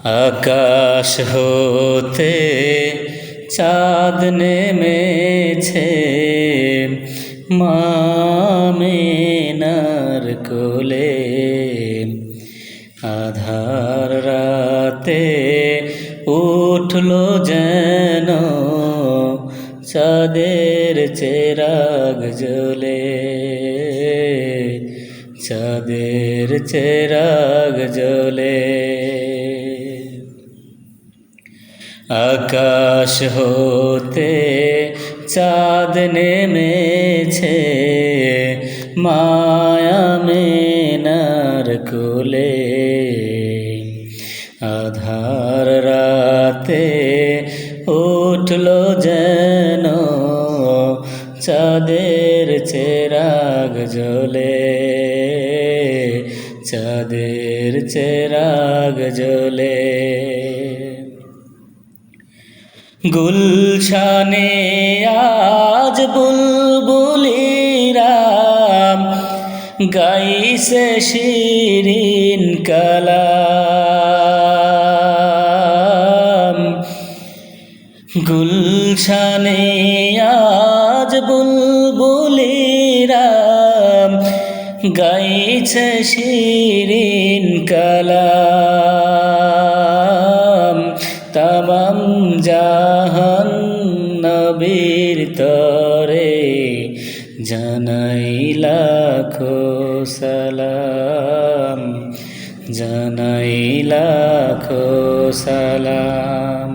আকাশ হতে চাঁদ নেমেছে মা আমিনার কোলে। আধার রাতে উঠলো যেন চাঁদের চেরাগ জ্বলে, চাঁদের চেরাগ জ্বলে। আকাশ হতে চাঁদ নেমেছে মা আমিনার কোলে। আধার রাতে উঠলো যেন চাঁদের চেরাগ জ্বলে, চাঁদের চেরাগ জ্বলে। গুলশানে আজ বুলবুলিরা গাইছে শিরিন কালাম। গুলশানে আজ বুলবুলিরা গাইছে শিরিন কালাম। তামাম জাহান নবীর তরে জানাই লাখো সালাম, জানাই লাখো সালাম।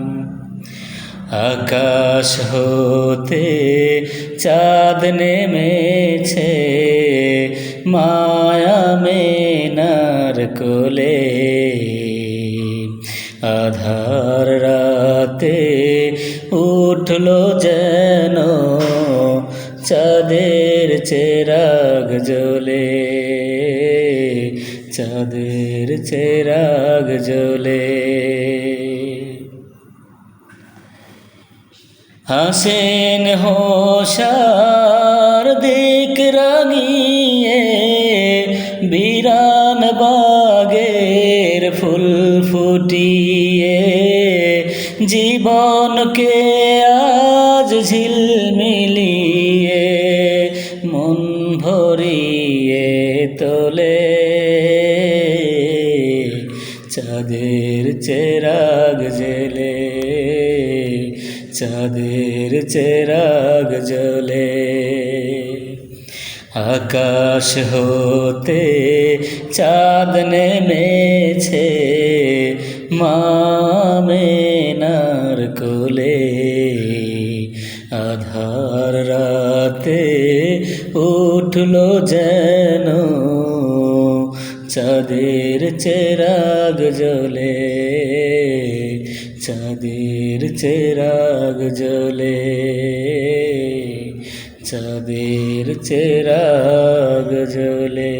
আকাশ হতে চাঁদ নেমেছে মা আমিনার কোলে। আধার রাতে উঠলো যেন চাঁদের চেরাগ জ্বলে, চাঁদের চেরাগ জ্বলে। হাসেন হোশার দিক রাঙিয়ে বিরান বাগের ফুল ফুটিয়ে। জীবনকে আজ ঝিলমিলিয়ে মন ভরিয়ে তোলে, চাঁদের চেরাগ জ্বলে, চাঁদের চেরাগ জ্বলে। আকাশ হতে চাঁদ নেমেছে মা আমিনার কোলে। আধার রাতে উঠলো যেন চাঁদের চেরাগ জ্বলে, চাঁদের চেরাগ জ্বলে, চাঁদের চেরাগ জ্বলে।